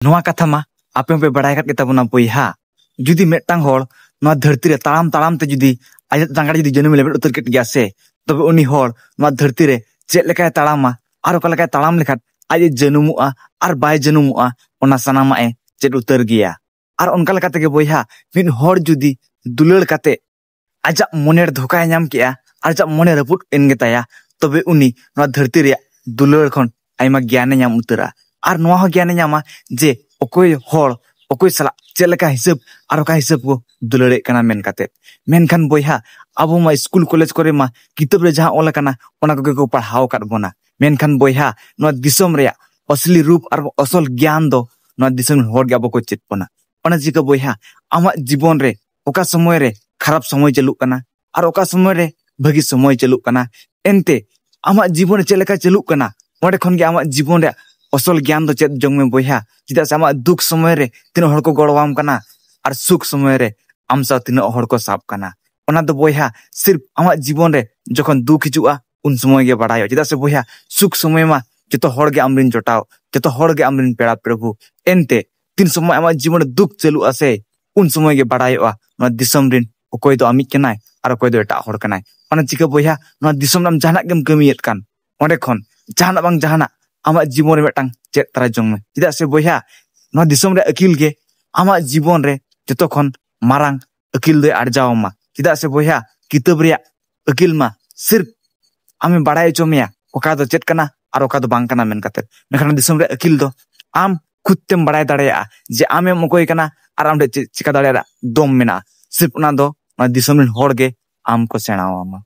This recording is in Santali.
नोआ कथा मा आपे पे बड़ाय कत गेताबोना बोयहा जुदी मेटटांग होड़ नोआ धरती रे ताड़ाम ताड़ाम ते जुदी आज जांगड़ा जुदी जन्म लेबेट उतर केट गया से तबे उनी होड़ नोआ धरती रे चेद लेकाय ताड़ामा आर ओका लेकाय ताड़ाम लेखात आज जन्मुआ आर बाय जन्मुआ ओना सनामा ए चेद उतर गया आर ओनका लेका तेगे बोयहा मिन होड़ जुदी दुलड़ काते आजा मोनेर धोकाय नाम केया आजा मोने रपुट एन गेताया तबे उनी नोआ धरती रे दुलड़ खन आइमा ज्ञान नाम उतरा आर नोआ हो ज्ञान नामा जे ओकोय होड़ ओकोय सला चेलका हिसाब आर ओका हिसाब को दुलड़े कना मेन काते मेनखान बोयहा आबो मा स्कूल कॉलेज करे मा किताब रे जहां ओला कना ओना को पढ़ाओ काट बोना मेनखान बोयहा नोआ दिसम रे असली रूप आर असल ज्ञान दो नोआ दिसम होड़ गे आबो को चेत पोना ओना जिका बोयहा आमा जीवन रे ओका समय रे खराब समय चलुक कना आर ओका समय रे भागी समय चलुक कना एनते आमा जीवन चेलका चलुक कना ओडे खन गे आमा जीवन रे असल ज्ञान दो चेत जंग में बोयहा चिदा से आमा दुख समय रे तीन हड़ को गड़वाम कना आर सुख समय रे आम सा तीन हड़ को साब कना ओना दो बोयहा सिर्फ आमा जीवन रे जखन दुख हिजुआ उन समय गे बड़ायो चिदा से बोयहा सुख समय मा जतो हड़ गे आमरिन जोटाव जतो हड़ गे आमरिन पेड़ा प्रभु एनते तीन समय आमा जीवन दुख चलु आसे उन समय गे बड़ायोआ नोआ दिसम रिन ओकोय दो आमिक कनाय आर ओकोय दो एटा हड़ कनाय ओना चिका बोयहा नोआ दिसम नाम जहाना गेम कमियत कान ओंडे खन जहाना बांग जहाना आमा जीवन रे मेटांग चेत तरा जंग में चिदा से बोयहा नोआ दिसम रे अकिल गे आमा जीवन रे जतो खन मारांग अकिल दे आरजाव मा चिदा से बोयहा किताब रे अकिल मा सिर्फ आमे बड़ाय चोमिया ओका दो चेत कना आर ओका दो बांग कना मेन काते मेखान दिसम रे अकिल दो आम खुद तेम बड़ाय दाड़ेया जे आमे मकोय कना आर आम चिका दाड़ेया दम मेना सिर्फ ना दो दिसम रे होड़ गे आम को सेणावा मा।